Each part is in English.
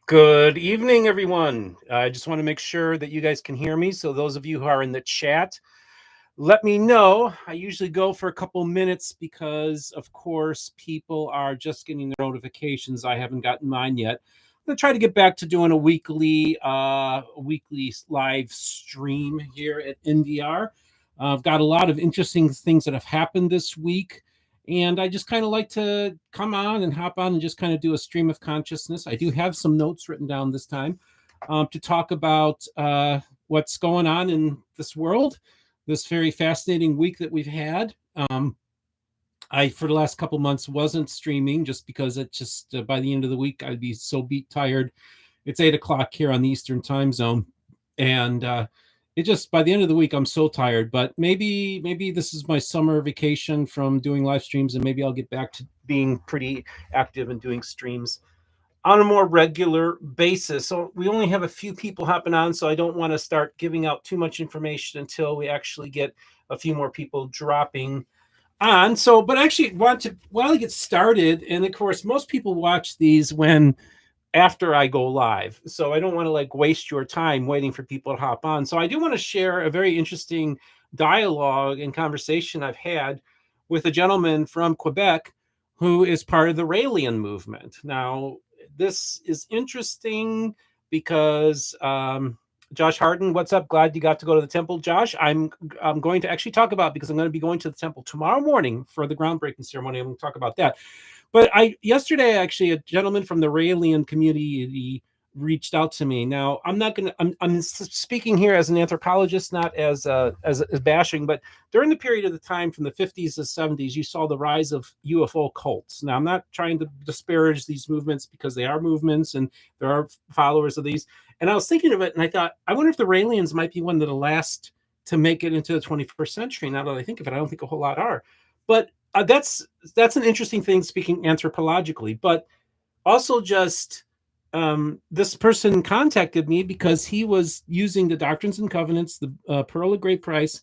Good evening, everyone. I just want to make sure that you guys can hear me. So those of you who are in the chat, let me know. I usually go for a couple minutes because, of course, people are just getting their notifications. I haven't gotten mine yet. I'm going to try to get back to doing a weekly live stream here at NDR. I've got a lot of interesting things that have happened this week. And I just kind of like to come on and hop on and just kind of do a stream of consciousness. I do have some notes written down this time to talk about what's going on in this world, this very fascinating week that we've had. I, for the last couple months, wasn't streaming just because it just by the end of the week, I'd be so beat tired. It's 8 o'clock here on the Eastern time zone. And it just by the end of the week I'm so tired, but maybe this is my summer vacation from doing live streams, and maybe I'll get back to being pretty active and doing streams on a more regular basis. So we only have a few people hopping on, so I don't want to start giving out too much information until we actually get a few more people dropping on. So but I actually want to, while I get started, and of course most people watch these when after I go live. So I don't want to like waste your time waiting for people to hop on. So I do want to share a very interesting dialogue and conversation I've had with a gentleman from Quebec who is part of the Raian movement. Now, this is interesting because Josh Harden, what's up? Glad you got to go to the temple, Josh. I'm going to actually talk about, because I'm going to be going to the temple tomorrow morning for the groundbreaking ceremony. I'm going to talk about that. But yesterday, actually, a gentleman from the Raian community reached out to me. Now, I'm speaking here as an anthropologist, not as bashing, but during the period of the time from the 50s to 70s, you saw the rise of UFO cults. Now, I'm not trying to disparage these movements because they are movements and there are followers of these. And I was thinking of it, and I thought, I wonder if the Raelians might be one of the last to make it into the 21st century. Now that I think of it, I don't think a whole lot are. But that's an interesting thing, speaking anthropologically. But also just this person contacted me because he was using the Doctrines and Covenants, the Pearl of Great Price,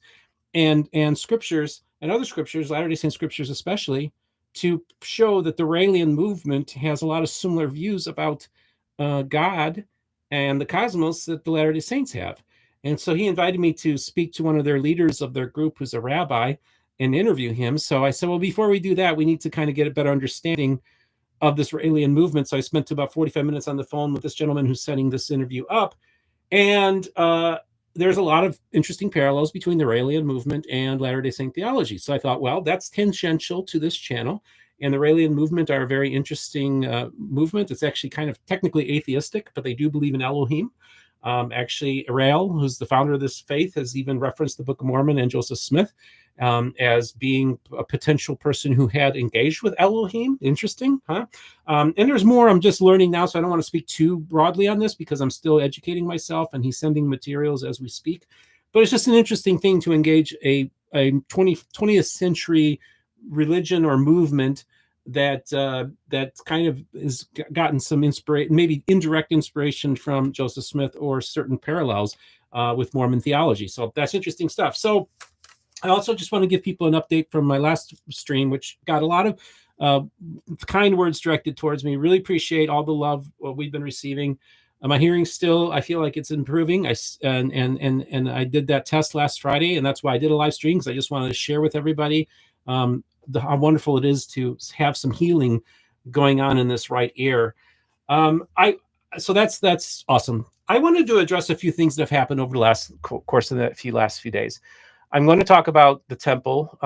and scriptures and other scriptures, Latter-day Saint scriptures especially, to show that the Raian movement has a lot of similar views about God and the cosmos that the Latter-day Saints have. And so he invited me to speak to one of their leaders of their group, who's a rabbi, and interview him. So I said, well, before we do that, we need to kind of get a better understanding of this Raian movement. So I spent about 45 minutes on the phone with this gentleman who's setting this interview up. And there's a lot of interesting parallels between the Raian movement and Latter-day Saint theology. So I thought, well, that's tangential to this channel. And the Raian movement are a very interesting movement. It's actually kind of technically atheistic, but they do believe in Elohim. Actually, Rael, who's the founder of this faith, has even referenced the Book of Mormon and Joseph Smith as being a potential person who had engaged with Elohim. Interesting, huh? And there's more I'm just learning now, so I don't want to speak too broadly on this because I'm still educating myself, and he's sending materials as we speak. But it's just an interesting thing to engage a 20th century religion or movement that kind of has gotten some inspiration, maybe indirect inspiration from Joseph Smith, or certain parallels with Mormon theology. So that's interesting stuff. So I also just want to give people an update from my last stream, which got a lot of kind words directed towards me. Really appreciate all the love we've been receiving. My hearing still, I feel like it's improving. And I did that test last Friday, and that's why I did a live stream, because I just wanted to share with everybody how wonderful it is to have some healing going on in this right ear. So that's awesome. I wanted to address a few things that have happened over the last course of the last few days. I'm going to talk about the temple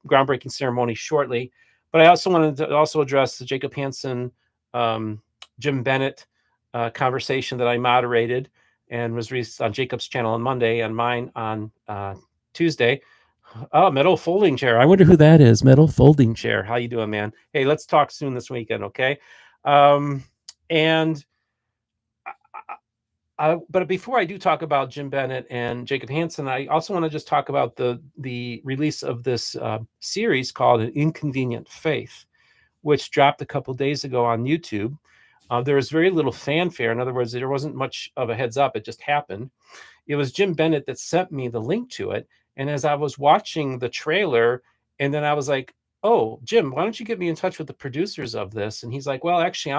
groundbreaking ceremony shortly, but I also wanted to address the Jacob Hansen, Jim Bennett conversation that I moderated and was released on Jacob's channel on Monday and mine on Tuesday. Oh, metal folding chair. I wonder who that is. Metal folding chair. How you doing, man? Hey, let's talk soon this weekend, okay? But before I do talk about Jim Bennett and Jacob Hansen, I also want to just talk about the release of this series called An Inconvenient Faith, which dropped a couple days ago on YouTube. There was very little fanfare. In other words, there wasn't much of a heads up. It just happened. It was Jim Bennett that sent me the link to it. And as I was watching the trailer, and then I was like, oh, Jim, why don't you get me in touch with the producers of this? And he's like, well, actually,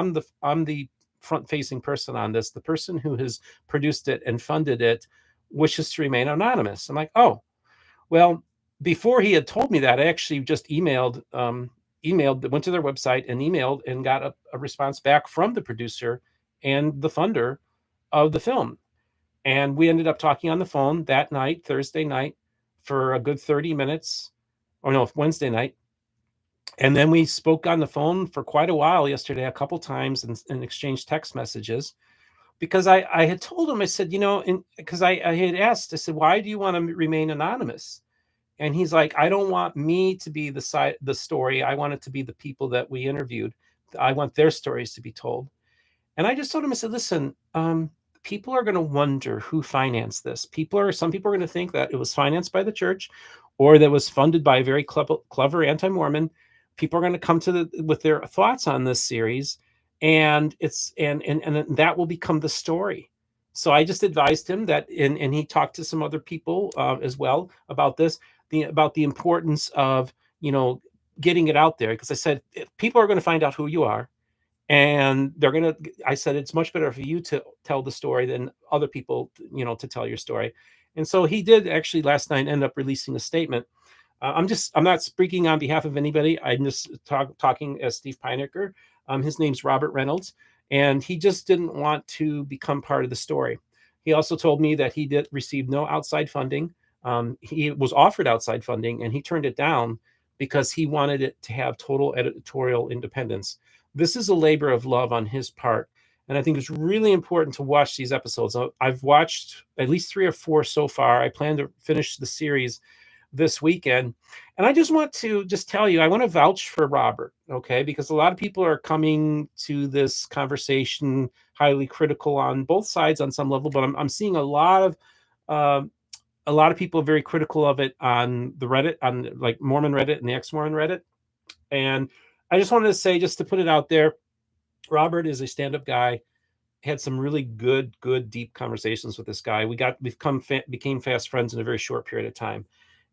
I'm the front-facing person on this. The person who has produced it and funded it wishes to remain anonymous. I'm like, oh, well, before he had told me that, I actually just emailed, went to their website and emailed and got a response back from the producer and the funder of the film. And we ended up talking on the phone that night, Thursday night, for a good 30 minutes, or no, Wednesday night. And then we spoke on the phone for quite a while yesterday, a couple times, and exchanged text messages. Because I had told him, I said, because I had asked, I said, why do you want to remain anonymous? And he's like, I don't want me to be the story. I want it to be the people that we interviewed. I want their stories to be told. And I just told him, I said, listen, people are going to wonder who financed this. Some people are going to think that it was financed by the church, or that was funded by a very clever anti-Mormon. People are going to come with their thoughts on this series, and that will become the story. So I just advised him that, and he talked to some other people as well about this, about the importance of getting it out there. Because I said, people are going to find out who you are, and I said, it's much better for you to tell the story than other people, to tell your story. And so he did actually last night end up releasing a statement. I'm not speaking on behalf of anybody. I'm just talking as Steve Pinecker. His name's Robert Reynolds, and he just didn't want to become part of the story. He also told me that he did receive no outside funding. He was offered outside funding, and he turned it down because he wanted it to have total editorial independence. This is a labor of love on his part, and I think it's really important to watch these episodes. I've watched at least 3 or 4 so far. I plan to finish the series this weekend. And I just want to tell you, I want to vouch for Robert, okay? Because a lot of people are coming to this conversation highly critical on both sides on some level, but I'm seeing a lot of people very critical of it on the Reddit, on like Mormon Reddit and the ex-Mormon Reddit. And I just wanted to say, just to put it out there, Robert is a stand-up guy. Had some really good, deep conversations with this guy. Became fast friends in a very short period of time.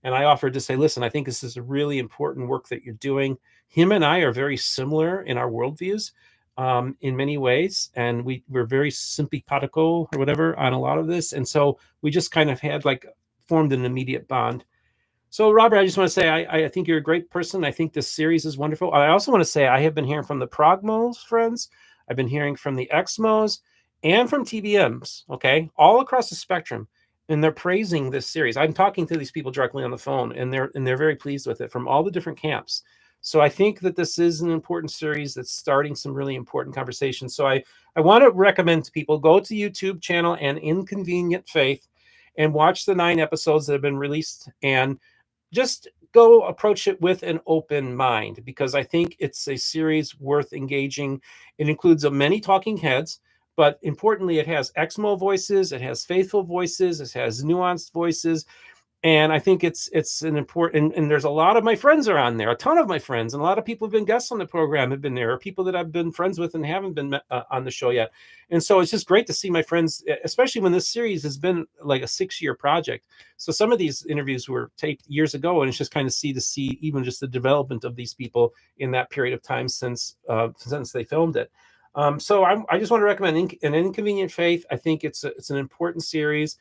And I offered to say, listen, I think this is a really important work that you're doing. Him and I are very similar in our worldviews in many ways. And we're very simpatico or whatever on a lot of this. And so we just kind of had formed an immediate bond. So Robert, I just want to say, I think you're a great person. I think this series is wonderful. I also want to say I have been hearing from the Progmos friends. I've been hearing from the Exmos and from TBMs, okay, all across the spectrum. And they're praising this series. I'm talking to these people directly on the phone, and they're very pleased with it from all the different camps. So I think that this is an important series that's starting some really important conversations. So I want to recommend to people, go to YouTube channel and Inconvenient Faith and watch the 9 episodes that have been released, and just go approach it with an open mind, because I think it's a series worth engaging. It includes many talking heads, but importantly, it has Exmo voices, it has faithful voices, it has nuanced voices. And I think it's an important, and there's a lot of my friends are on there, a ton of my friends, and a lot of people who've been guests on the program have been there, or people that I've been friends with and haven't been on the show yet. And so it's just great to see my friends, especially when this series has been like a 6-year project. So some of these interviews were taped years ago, and it's just kind of to see even just the development of these people in that period of time since they filmed it. So I just want to recommend an Inconvenient Faith. I think it's an important series,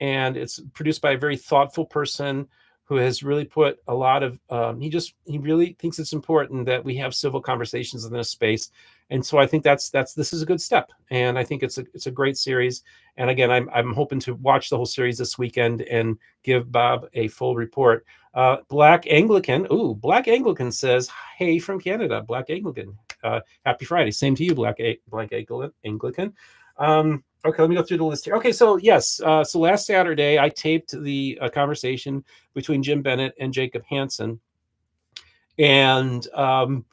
and it's produced by a very thoughtful person who has really put a lot of, he really thinks it's important that we have civil conversations in this space. And so I think this is a good step. And I think it's a great series. And again, I'm hoping to watch the whole series this weekend and give Bob a full report. Black Anglican says, hey, from Canada, Black Anglican. Happy Friday. Same to you, Black Anglican. Okay, let me go through the list here. Okay, so yes, so last Saturday I taped the conversation between Jim Bennett and Jacob Hansen, and I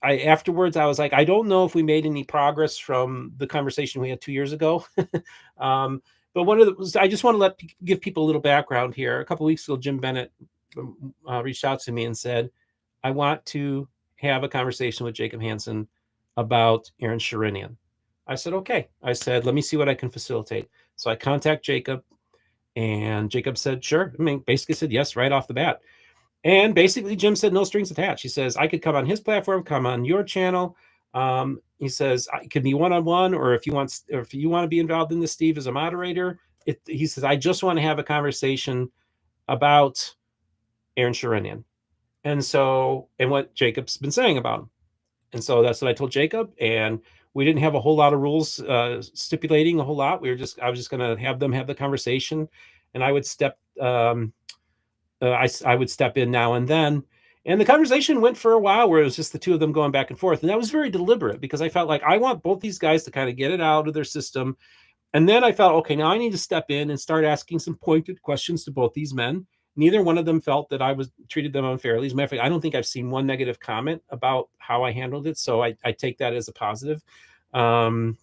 afterwards I was like, I don't know if we made any progress from the conversation we had 2 years ago. But I just want to give people a little background here. A couple of weeks ago, Jim Bennett reached out to me and said, I want to have a conversation with Jacob Hansen about Aaron Sherinian. I said, okay. I said, let me see what I can facilitate. So I contact Jacob, and Jacob said, sure. I mean, basically said yes right off the bat. And basically Jim said no strings attached. He says, I could come on his platform, come on your channel. He says it can be one-on-one, or if you want to be involved in this, Steve, as a moderator. He says, I just want to have a conversation about Aaron Sharinian, and what Jacob's been saying about him. And so that's what I told Jacob. And we didn't have a whole lot of rules stipulating a whole lot. I was just going to have them have the conversation, and I would I would step in now and then. And the conversation went for a while where it was just the two of them going back and forth. And that was very deliberate, because I felt like I want both these guys to kind of get it out of their system. And then I felt, okay, now I need to step in and start asking some pointed questions to both these men. Neither one of them felt that I was treated them unfairly. As a matter of fact, I don't think I've seen one negative comment about how I handled it. So I take that as a positive. Metal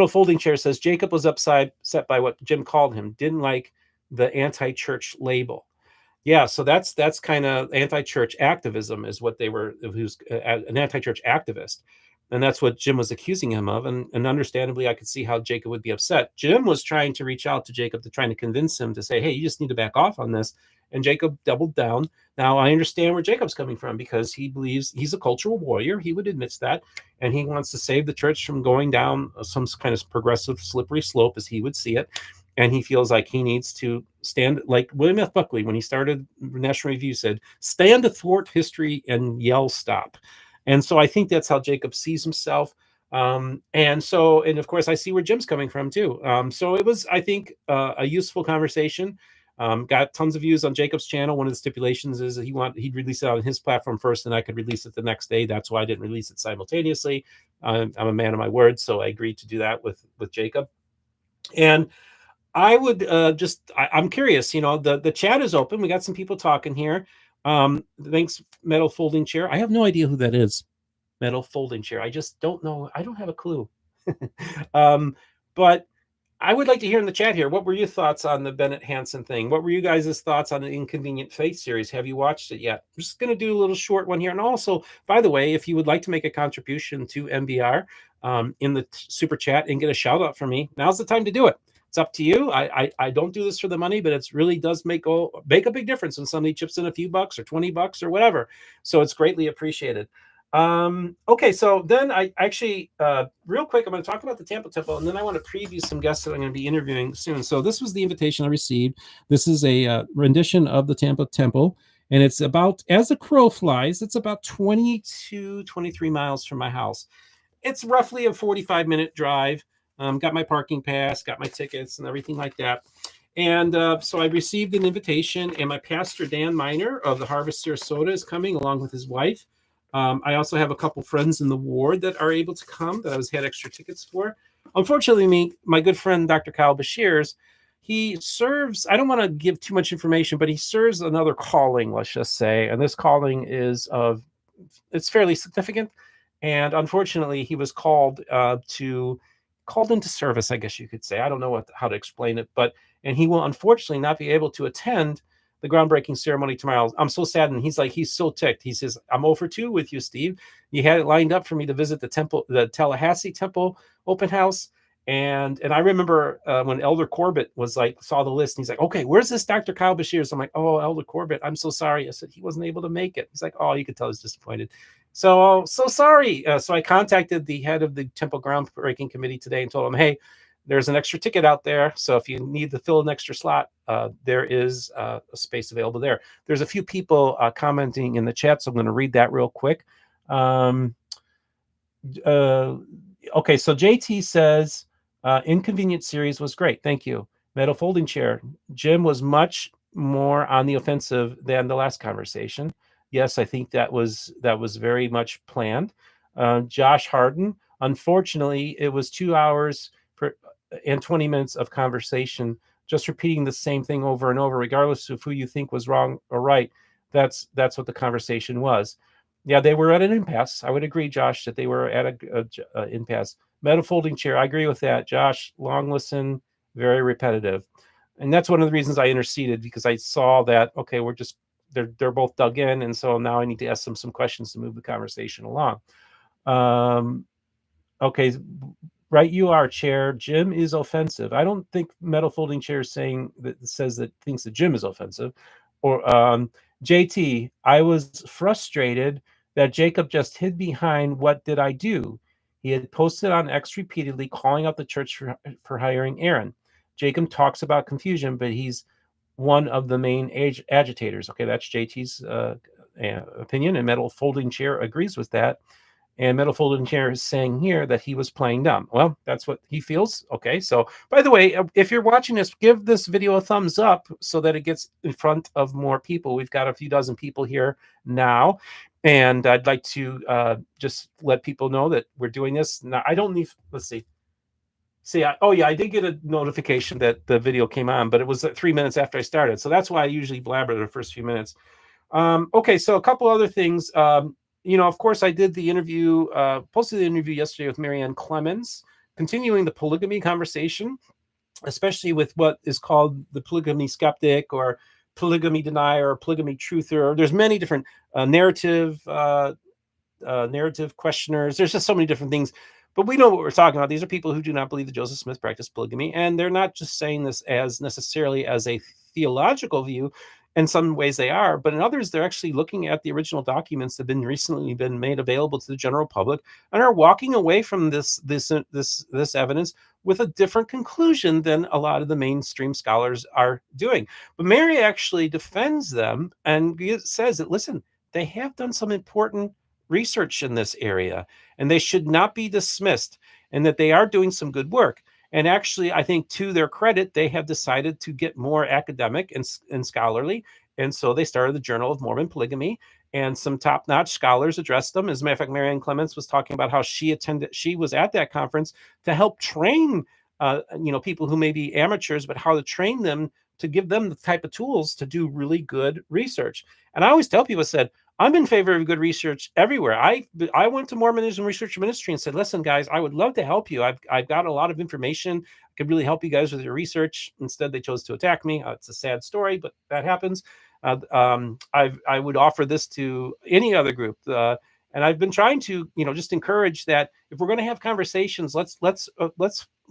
Folding Chair says Jacob was upset by what Jim called him. Didn't like the anti-church label. Yeah, so that's kind of anti-church activism is what they were. Who's an anti-church activist, and that's what Jim was accusing him of. And understandably, I could see how Jacob would be upset. Jim was trying to reach out to Jacob trying to convince him to say, "Hey, you just need to back off on this." And Jacob doubled down. Now I understand where Jacob's coming from, because he believes he's a cultural warrior. He would admit that, and he wants to save the church from going down some kind of progressive, slippery slope, as he would see it. And he feels like he needs to stand, like William F. Buckley, when he started National Review, said, stand athwart history and yell stop. And so I think that's how Jacob sees himself. And of course, I see where Jim's coming from too. So it was, I think, a useful conversation. Got tons of views on Jacob's channel. One of the stipulations is that he'd release it on his platform first, and I could release it the next day. That's why I didn't release it simultaneously. I'm a man of my word, so I agreed to do that with Jacob. And I would I'm curious, the chat is open. We got some people talking here. Thanks, Metal Folding Chair. I have no idea who that is. Metal Folding Chair. I just don't know. I don't have a clue. But I would like to hear in the chat here, what were your thoughts on the Bennett-Hansen thing? What were you guys' thoughts on the Inconvenient Faith series? Have you watched it yet? I'm just going to do a little short one here. And also, by the way, if you would like to make a contribution to MBR in the super chat and get a shout out from me, now's the time to do it. It's up to you. I don't do this for the money, but it really does make a big difference when somebody chips in a few bucks or $20 or whatever. So it's greatly appreciated. Okay, so then I actually, real quick, I'm going to talk about the Tampa Temple, and then I want to preview some guests that I'm going to be interviewing soon. So this was the invitation I received. This is a rendition of the Tampa Temple, and it's about, as the crow flies, it's about 23 miles from my house. It's roughly a 45-minute drive. Got my parking pass, got my tickets and everything like that. And so I received an invitation, and my pastor, Dan Miner of the Harvest Sarasota, is coming along with his wife. I also have a couple friends in the ward that are able to come that I had extra tickets for. Unfortunately, my good friend, Dr. Kyle Bashirs, he serves, I don't want to give too much information, but he serves another calling, let's just say. And this calling it's fairly significant. And unfortunately, he was called into service, I guess you could say. I don't know how to explain it, and he will unfortunately not be able to attend the groundbreaking ceremony tomorrow. I'm so saddened. He's so ticked. He says, I'm 0 for 2 with you, Steve. You had it lined up for me to visit the Tallahassee Temple open house. And I remember when Elder Corbett saw the list, and he's like, okay, where's this Dr. Kyle Bashir? So I'm like, oh, Elder Corbett, I'm so sorry. I said, he wasn't able to make it. He's like, oh, you could tell he's disappointed. So sorry. So I contacted the head of the Temple groundbreaking committee today and told him, hey, there's an extra ticket out there. So if you need to fill an extra slot, there is a space available there. There's a few people commenting in the chat, so I'm going to read that real quick. Okay, so JT says, Inconvenient series was great. Thank you. Metal Folding Chair. Jim was much more on the offensive than the last conversation. Yes, I think that was very much planned. Josh Harden. Unfortunately, it was 2 hours and 20 minutes of conversation, just repeating the same thing over and over, regardless of who you think was wrong or right. That's what the conversation was. Yeah, they were at an impasse. I would agree, Josh, that they were at an impasse. Metal Folding Chair. I agree with that, Josh. Long listen, very repetitive, and that's one of the reasons I interceded, because I saw that okay, they're both dug in, and so now I need to ask them some questions to move the conversation along. Okay, right, you are, Chair. Jim is offensive. I don't think Metal Folding Chair thinks that Jim is offensive. Or JT, I was frustrated that Jacob just hid behind what did I do. He had posted on X repeatedly calling out the church for hiring Aaron. Jacob talks about confusion, but he's one of the main agitators. Okay, that's JT's opinion, and Metal Folding Chair agrees with that. And Metal Folding Chair is saying here that he was playing dumb. Well, that's what he feels. Okay, so by the way, if you're watching this, give this video a thumbs up so that it gets in front of more people. We've got a few dozen people here now, and I'd like to just let people know that we're doing this. Now, I don't need, let's see. Oh yeah, I did get a notification that the video came on, but it was 3 minutes after I started. So that's why I usually blabber the first few minutes. Okay, so a couple other things. Of course, I did the interview, posted the interview yesterday with Raian Clemens, continuing the polygamy conversation, especially with what is called the polygamy skeptic or polygamy denier or polygamy truther. There's many different narrative questioners. There's just so many different things. But we know what we're talking about. These are people who do not believe that Joseph Smith practiced polygamy, and they're not just saying this as necessarily as a theological view. In some ways they are, but in others they're actually looking at the original documents that have been recently been made available to the general public and are walking away from this evidence with a different conclusion than a lot of the mainstream scholars are doing. But Mary actually defends them and says that, listen, they have done some important research in this area and they should not be dismissed, and that they are doing some good work. And actually, I think to their credit, they have decided to get more academic and scholarly. And so they started the Journal of Mormon Polygamy, and some top-notch scholars addressed them. As a matter of fact, Raian Clemens was talking about how she was at that conference to help train people who may be amateurs, but how to train them to give them the type of tools to do really good research. And I always tell people, I'm in favor of good research everywhere. I went to Mormonism Research Ministry and said, listen, guys, I would love to help you. I've got a lot of information. I could really help you guys with your research. Instead, they chose to attack me. It's a sad story, but that happens. I would offer this to any other group. And I've been trying to, just encourage that if we're going to have conversations, let's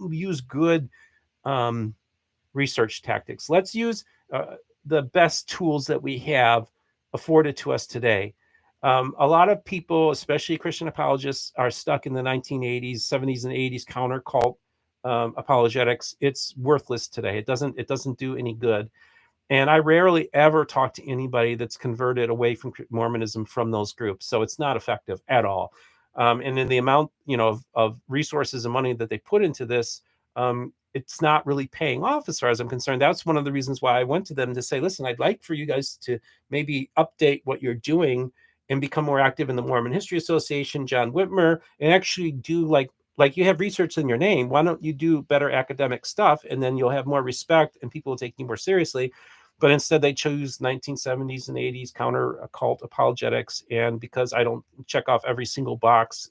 use good research tactics. Let's use the best tools that we have afforded to us today. A lot of people, especially Christian apologists, are stuck in the 1980s, 70s, and 80s counter cult apologetics. It's worthless today. It doesn't do any good. And I rarely ever talk to anybody that's converted away from Mormonism from those groups. So it's not effective at all. And in the amount, of resources and money that they put into this, it's not really paying off as far as I'm concerned. That's one of the reasons why I went to them to say, listen, I'd like for you guys to maybe update what you're doing and become more active in the Mormon History Association, John Whitmer, and actually do like you have research in your name. Why don't you do better academic stuff? And then you'll have more respect and people will take you more seriously. But instead they chose 1970s and 80s counter occult apologetics. And because I don't check off every single box,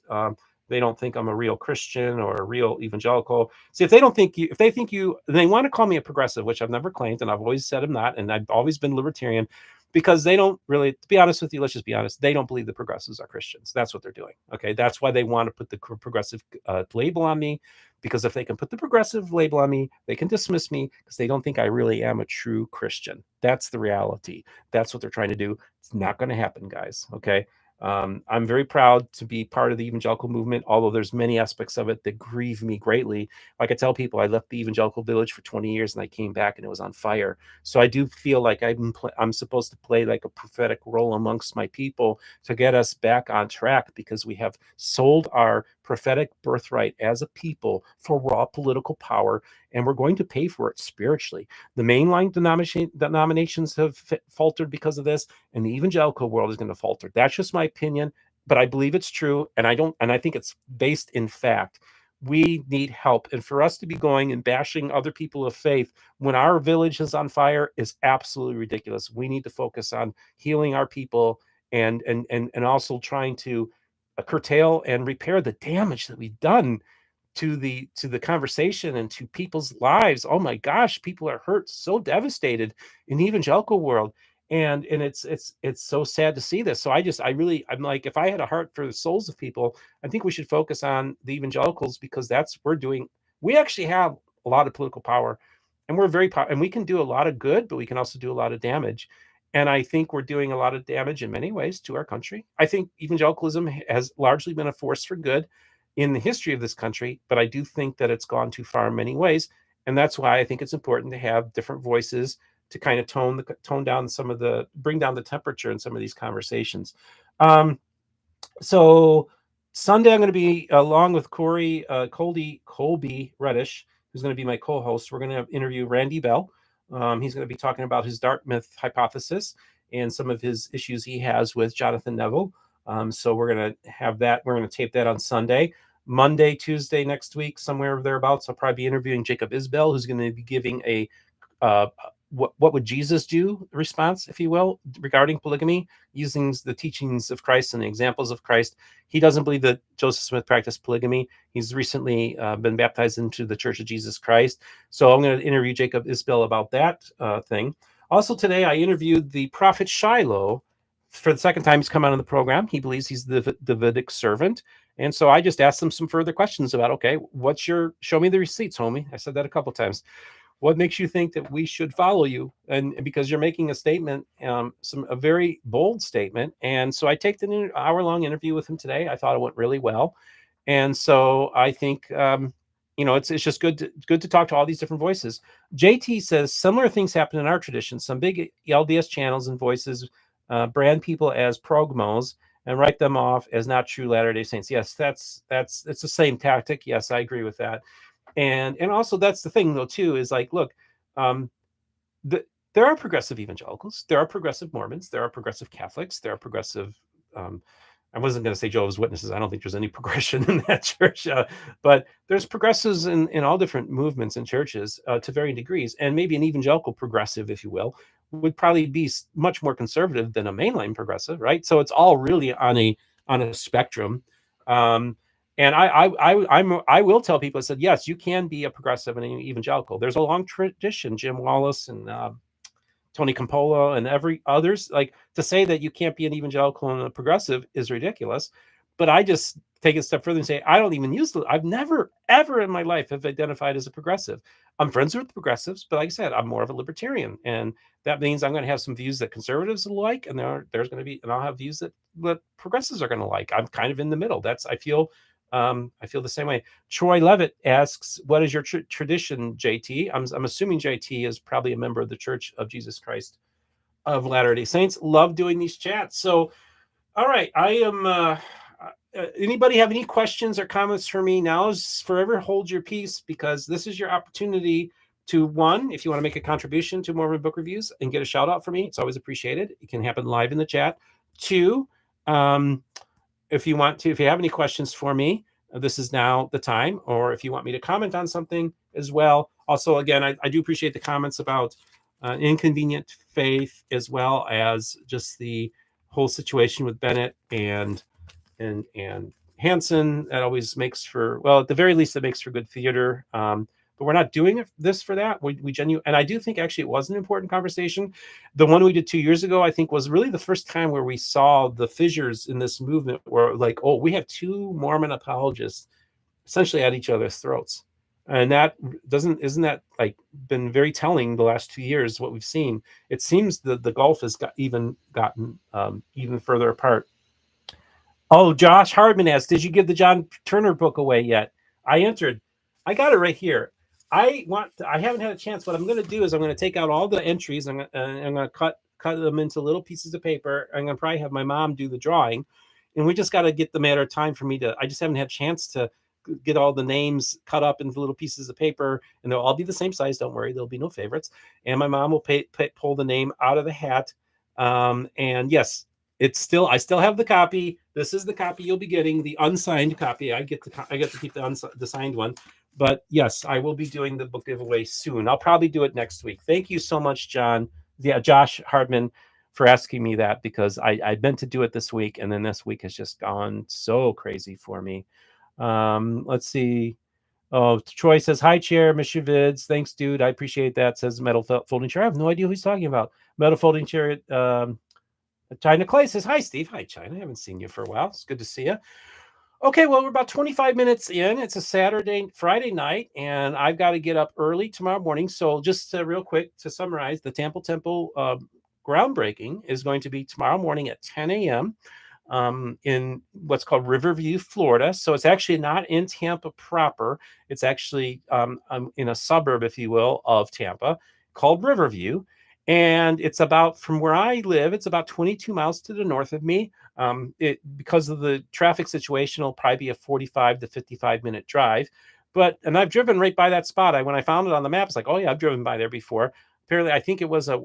they don't think I'm a real Christian or a real evangelical. See, if they want to call me a progressive, which I've never claimed, and I've always said I'm not, and I've always been libertarian, because they don't really, to be honest with you, let's just be honest, they don't believe the progressives are Christians. That's what they're doing. Okay, that's why they want to put the progressive label on me, because if they can put the progressive label on me, they can dismiss me because they don't think I really am a true Christian. That's the reality. That's what they're trying to do. It's not going to happen, guys. Okay. I'm very proud to be part of the evangelical movement, although there's many aspects of it that grieve me greatly. Like I tell people, I left the evangelical village for 20 years and I came back and it was on fire. So I do feel like I'm supposed to play like a prophetic role amongst my people to get us back on track, because we have sold our prophetic birthright as a people for raw political power, and we're going to pay for it spiritually. The mainline denominations have faltered because of this, and the evangelical world is going to falter. That's just my opinion, but I believe it's true, and I think it's based in fact. We need help, and for us to be going and bashing other people of faith when our village is on fire is absolutely ridiculous. We need to focus on healing our people and also trying to curtail and repair the damage that we've done to the conversation and to people's lives. Oh my gosh, people are hurt, so devastated in the evangelical world, and it's so sad to see this. So I'm like, if I had a heart for the souls of people, I think we should focus on the evangelicals, because we actually have a lot of political power, and we're and we can do a lot of good, but we can also do a lot of damage. And I think we're doing a lot of damage in many ways to our country. I think evangelicalism has largely been a force for good in the history of this country, but I do think that it's gone too far in many ways. And that's why I think it's important to have different voices to kind of tone down bring down the temperature in some of these conversations. So Sunday, I'm going to be along with Colby Reddish, who's going to be my co-host. We're going to interview Randy Bell. He's going to be talking about his Dartmouth hypothesis and some of his issues he has with Jonathan Neville. So we're going to have that. We're going to tape that on Sunday. Monday, Tuesday next week, somewhere thereabouts, I'll probably be interviewing Jacob Isbell, who's going to be giving a what would Jesus do response, if you will, regarding polygamy, using the teachings of Christ and the examples of Christ. He doesn't believe that Joseph Smith practiced polygamy. He's recently been baptized into the Church of Jesus Christ. So I'm going to interview Jacob Isbell about that thing. Also today, I interviewed the prophet Shiloh. For the second time he's come out on the program. He believes he's the Davidic servant. And so I just asked him some further questions about, okay, show me the receipts, homie. I said that a couple times. What makes you think that we should follow you? And because you're making a statement, a very bold statement. And so I take an hour-long interview with him today. I thought it went really well. And so I think, it's just good to talk to all these different voices. JT says similar things happen in our tradition. Some big LDS channels and voices brand people as progmos and write them off as not true Latter-day Saints. Yes, it's the same tactic. Yes, I agree with that. And also that's the thing though too, is like, look, there are progressive evangelicals, there are progressive Mormons, there are progressive Catholics, there are progressive I wasn't going to say Jehovah's Witnesses. I don't think there's any progression in that church, but there's progressives in all different movements and churches to varying degrees. And maybe an evangelical progressive, if you will, would probably be much more conservative than a mainline progressive, right? So it's all really on a spectrum. And I will tell people, I said, yes, you can be a progressive and an evangelical. There's a long tradition. Jim Wallace and Tony Campola and every others, like, to say that you can't be an evangelical and a progressive is ridiculous. But I just take it a step further and say, I don't even I've never, ever in my life have identified as a progressive. I'm friends with progressives, but like I said, I'm more of a libertarian. And that means I'm going to have some views that conservatives will like, and there's going to be, and I'll have views that progressives are going to like. I'm kind of in the middle. I feel the same way. Troy Levitt asks, what is your tradition, JT? I'm assuming JT is probably a member of the Church of Jesus Christ of Latter-day Saints. Love doing these chats. So, all right, I am, anybody have any questions or comments for me? Now is forever hold your peace, because this is your opportunity to, one, if you want to make a contribution to Mormon Book Reviews and get a shout out for me, it's always appreciated. It can happen live in the chat. Two, if you have any questions for me, this is now the time. Or if you want me to comment on something as well. Also, again, I do appreciate the comments about Inconvenient Faith, as well as just the whole situation with Bennett and Hansen. That always makes for, well, at the very least, it makes for good theater. But we're not doing this for that. And I do think actually it was an important conversation. The one we did 2 years ago, I think, was really the first time where we saw the fissures in this movement, where like, oh, we have two Mormon apologists essentially at each other's throats. And that isn't that like been very telling the last 2 years, what we've seen. It seems the gulf has gotten even further apart. Oh, Josh Hardman asks, did you give the John Turner book away yet? I got it right here. I haven't had a chance. What I'm going to do is I'm going to take out all the entries. I'm going to cut them into little pieces of paper. I'm going to probably have my mom do the drawing, and we just got to get the matter of time for me to. I just haven't had a chance to get all the names cut up into little pieces of paper, and they'll all be the same size. Don't worry, there'll be no favorites. And my mom will pull the name out of the hat. And yes, I still have the copy. This is the copy you'll be getting, the unsigned copy. I get to keep the signed one. But yes, I will be doing the book giveaway soon. I'll probably do it next week. Thank you so much, Josh Hardman, for asking me that, because I meant to do it this week, and then this week has just gone so crazy for me. Let's see. Oh, Troy says, hi, Chair, Mr. Vids. Thanks, dude. I appreciate that. Says Metal Folding Chair. I have no idea who he's talking about. Metal Folding Chair. China Clay says, hi, Steve. Hi, China. I haven't seen you for a while. It's good to see you. Okay, well, we're about 25 minutes in. It's a Friday night, and I've got to get up early tomorrow morning. So just real quick to summarize, the Tampa Temple groundbreaking is going to be tomorrow morning at 10 a.m. In what's called Riverview, Florida. So it's actually not in Tampa proper. It's actually in a suburb, if you will, of Tampa called Riverview. And it's about, from where I live, it's about 22 miles to the north of me. Because of the traffic situation, it'll probably be a 45 to 55-minute drive. And I've driven right by that spot. When I found it on the map, it's like, oh yeah, I've driven by there before. Apparently, I think it was a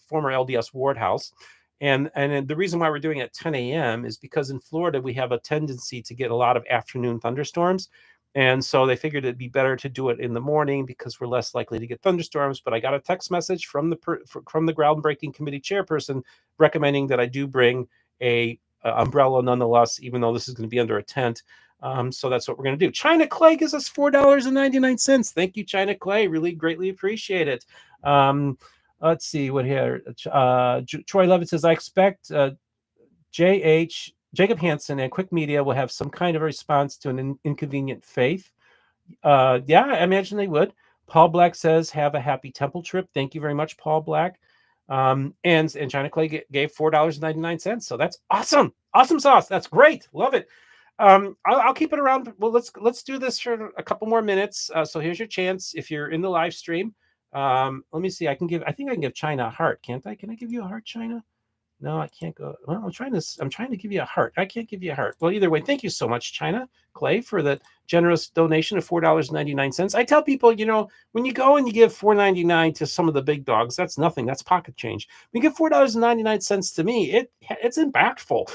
former LDS ward house. And the reason why we're doing it at 10 a.m. is because in Florida, we have a tendency to get a lot of afternoon thunderstorms. And so they figured it'd be better to do it in the morning because we're less likely to get thunderstorms. But I got a text message from the groundbreaking committee chairperson recommending that I do bring a umbrella nonetheless, even though this is going to be under a tent. So that's what we're going to do. China Clay gives us $4.99. Thank you, China Clay. Really greatly appreciate it. Let's see what here. Troy Levitt says, I expect Jacob Hansen and Quick Media will have some kind of response to an inconvenient faith. Yeah, I imagine they would. Paul Black says, have a happy temple trip. Thank you very much, Paul Black. And China Clay gave $4.99. So that's awesome. Awesome sauce. That's great. Love it. I'll keep it around. Well, let's do this for a couple more minutes. So here's your chance. If you're in the live stream, let me see. I think I can give China a heart, can't I? Can I give you a heart, China? No, I can't go. Well, I'm trying to give you a heart. I can't give you a heart. Well, either way, thank you so much, China Clay, for the generous donation of $4.99. I tell people, when you go and you give $4.99 to some of the big dogs, that's nothing. That's pocket change. When you give $4.99 to me, it's impactful.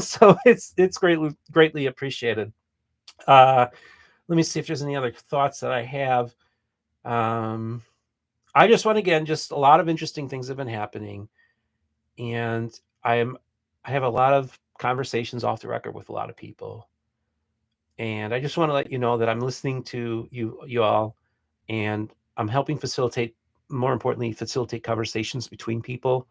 So it's greatly appreciated. Let me see if there's any other thoughts that I have. I just want, again, just a lot of interesting things have been happening. And I have a lot of conversations off the record with a lot of people. And I just want to let you know that I'm listening to you all, and I'm helping more importantly, facilitate conversations between people.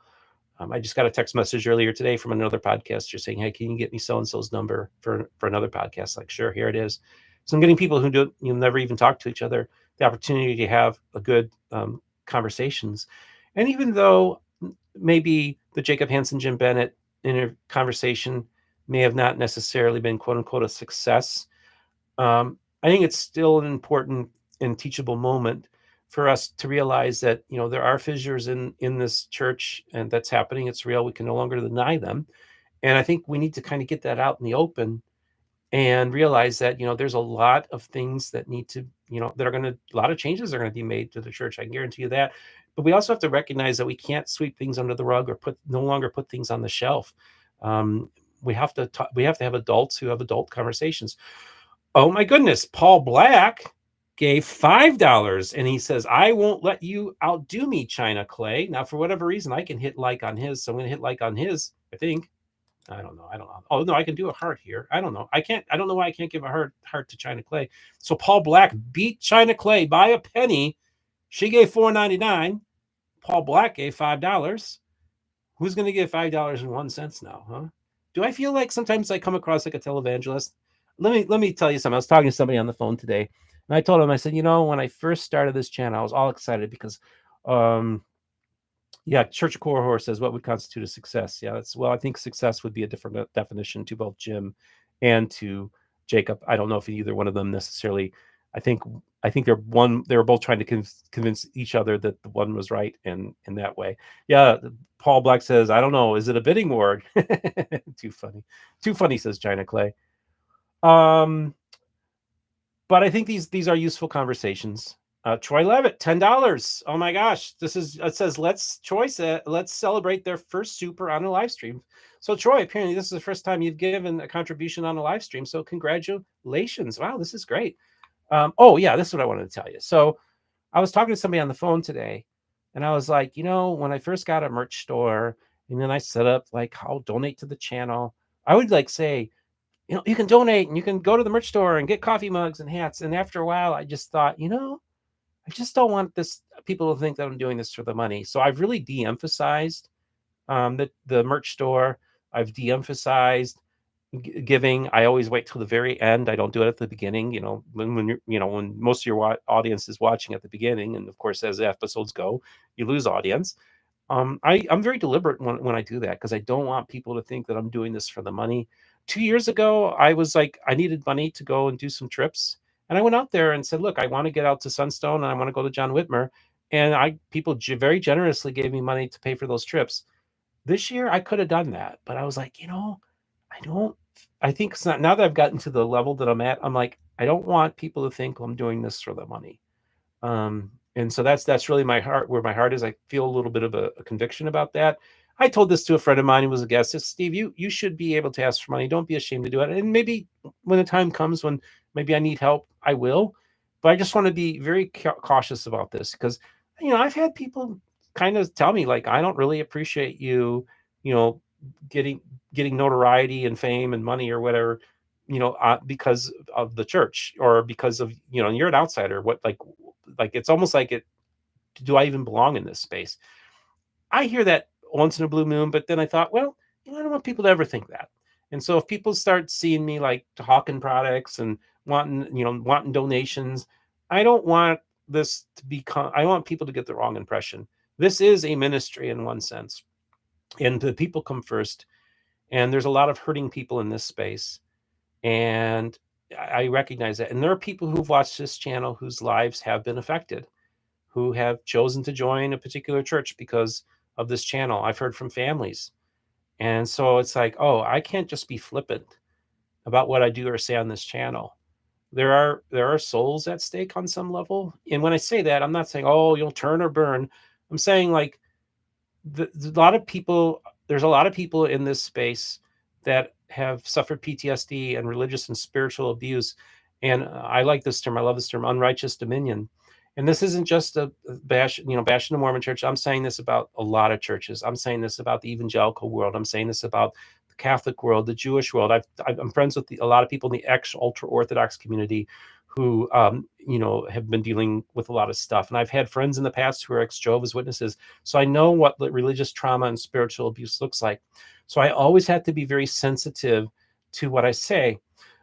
I just got a text message earlier today from another podcaster saying, hey, can you get me so-and-so's number for another podcast? Like, sure, here it is. So I'm getting people who never even talk to each other the opportunity to have a good conversations. And even though maybe the Jacob Hansen, Jim Bennett conversation may have not necessarily been quote unquote a success, I think it's still an important and teachable moment for us to realize that, there are fissures in this church, and that's happening. It's real. We can no longer deny them. And I think we need to kind of get that out in the open and realize that, there's a lot of things that need to, a lot of changes are going to be made to the church. I can guarantee you that. But we also have to recognize that we can't sweep things under the rug or no longer put things on the shelf. We have to have adults who have adult conversations. Oh my goodness, Paul Black gave $5, and he says, I won't let you outdo me, China Clay. Now, for whatever reason, I can hit like on his, so I'm going to hit like on his, I think. I don't know. Oh no, I can do a heart here. I don't know. I don't know why I can't give a heart to China Clay. So Paul Black beat China Clay by a penny. She gave $4.99. Paul Black gave $5. Who's going to give $5.01 now, huh? Do I feel like sometimes I come across like a televangelist? Let me tell you something. I was talking to somebody on the phone today, and I told him, I said, when I first started this channel, I was all excited because, Church of Core says, what would constitute a success? Yeah, I think success would be a different definition to both Jim and to Jacob. I don't know if either one of them necessarily. I think they were both trying to convince each other that the one was right, and in that way. Yeah, Paul Black says, I don't know, is it a bidding war? Too funny, says China Clay. But I think these are useful conversations. Troy Levitt, $10. Oh my gosh, it says let's celebrate their first super on a live stream. So Troy, apparently this is the first time you've given a contribution on a live stream. So congratulations! Wow, this is great. This is what I wanted to tell you. So I was talking to somebody on the phone today, and I was like, when I first got a merch store, and then I set up like, I'll donate to the channel. I would like say, you can donate and you can go to the merch store and get coffee mugs and hats. And after a while, I just thought, I just don't want people to think that I'm doing this for the money. So I've really de-emphasized the merch store. I've de-emphasized giving. I always wait till the very end. I don't do it at the beginning. When most of your audience is watching at the beginning, and of course, as episodes go, you lose audience. I'm very deliberate when I do that because I don't want people to think that I'm doing this for the money. 2 years ago, I was like, I needed money to go and do some trips. And I went out there and said, look, I want to get out to Sunstone and I want to go to John Whitmer. And people very generously gave me money to pay for those trips. This year, I could have done that. But I was like, I don't, I think it's not, now that I've gotten to the level that I'm at, I'm like, I don't want people to think I'm doing this for the money. And so that's really my heart, where my heart is. I feel a little bit of a conviction about that. I told this to a friend of mine who was a guest. Said, Steve, you should be able to ask for money. Don't be ashamed to do it. And maybe when the time comes when maybe I need help, I will. But I just want to be very cautious about this because, I've had people kind of tell me like, I don't really appreciate you, you know, getting notoriety and fame and money or whatever, because of the church or because of, you're an outsider. What like it's almost like do I even belong in this space? I hear that once in a blue moon, but then I thought, well, I don't want people to ever think that. And so if people start seeing me like hawking products and wanting donations, I don't want this to become, I want people to get the wrong impression. This is a ministry in one sense, and the people come first. And there's a lot of hurting people in this space. And I recognize that. And there are people who've watched this channel whose lives have been affected, who have chosen to join a particular church because of this channel. I've heard from families. And so it's like, oh, I can't just be flippant about what I do or say on this channel. There are souls at stake on some level. And when I say that, I'm not saying, oh, you'll turn or burn. I'm saying like there's a lot of people in this space that have suffered PTSD and religious and spiritual abuse. And I like this term. I love this term, unrighteous dominion. And this isn't just a bashing the Mormon church. I'm saying this about a lot of churches. I'm saying this about the evangelical world. I'm saying this about the Catholic world, the Jewish world. I'm friends with a lot of people in the ultra Orthodox community who, have been dealing with a lot of stuff. And I've had friends in the past who are ex-Jehovah's Witnesses. So I know what the religious trauma and spiritual abuse looks like. So I always have to be very sensitive to what I say.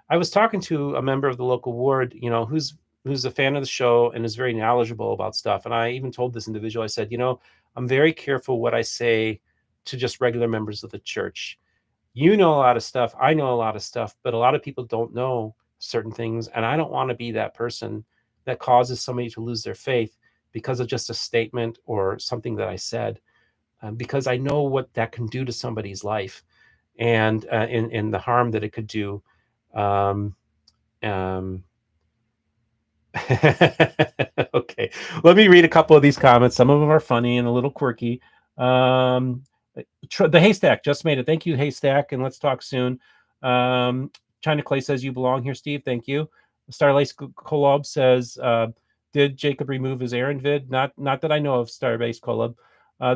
I was talking to a member of the local ward, who's a fan of the show and is very knowledgeable about stuff. And I even told this individual, I said, I'm very careful what I say to just regular members of the church. You know a lot of stuff. I know a lot of stuff, but a lot of people don't know certain things. And I don't want to be that person that causes somebody to lose their faith because of just a statement or something that I said, because I know what that can do to somebody's life and in the harm that it could do. Um, um, okay, let me read a couple of these comments. Some of them are funny and a little quirky. The Haystack just made it. Thank you, Haystack, and let's talk soon. China Clay says you belong here, Steve. Thank you. Starlace Kolob says, did Jacob remove his Aaron vid? Not that I know of, Starbase Kolob.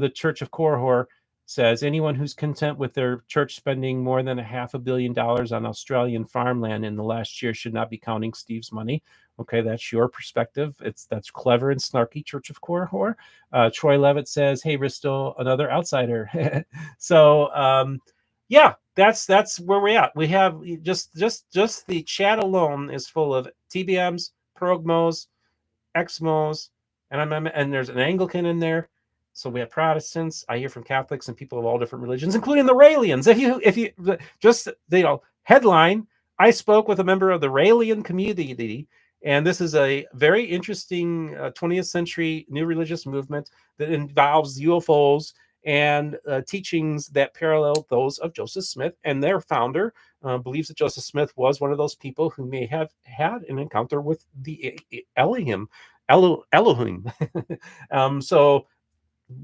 The Church of Korhor says anyone who's content with their church spending more than $500 million on Australian farmland in the last year should not be counting Steve's money. Okay, that's your perspective. That's clever and snarky, Church of Korhor. Troy Levitt says, "Hey, Risto, another outsider." So, yeah, that's where we're at. We have just the chat alone is full of TBMs, Progmos, Exmos, and there's an Anglican in there. So we have Protestants. I hear from Catholics and people of all different religions, including the Raelians. If you just headline, I spoke with a member of the Raelian community. And this is a very interesting 20th century new religious movement that involves UFOs and teachings that parallel those of Joseph Smith. And their founder believes that Joseph Smith was one of those people who may have had an encounter with the Elohim. So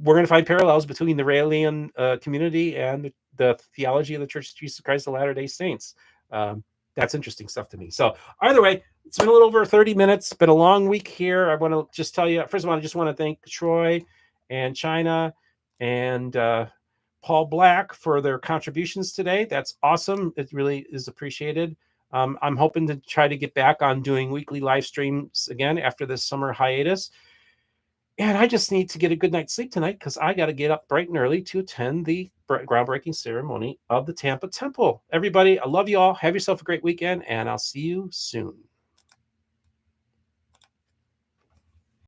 we're going to find parallels between the Raelian community and the theology of the Church of Jesus Christ of Latter-day Saints. That's interesting stuff to me. So either way, it's been a little over 30 minutes. It's been a long week here. I want to just tell you, first of all, I just want to thank Troy and China and Paul Black for their contributions today. That's awesome. It really is appreciated. I'm hoping to try to get back on doing weekly live streams again after this summer hiatus. And I just need to get a good night's sleep tonight because I got to get up bright and early to attend the groundbreaking ceremony of the Tampa Temple. Everybody, I love you all. Have yourself a great weekend, and I'll see you soon.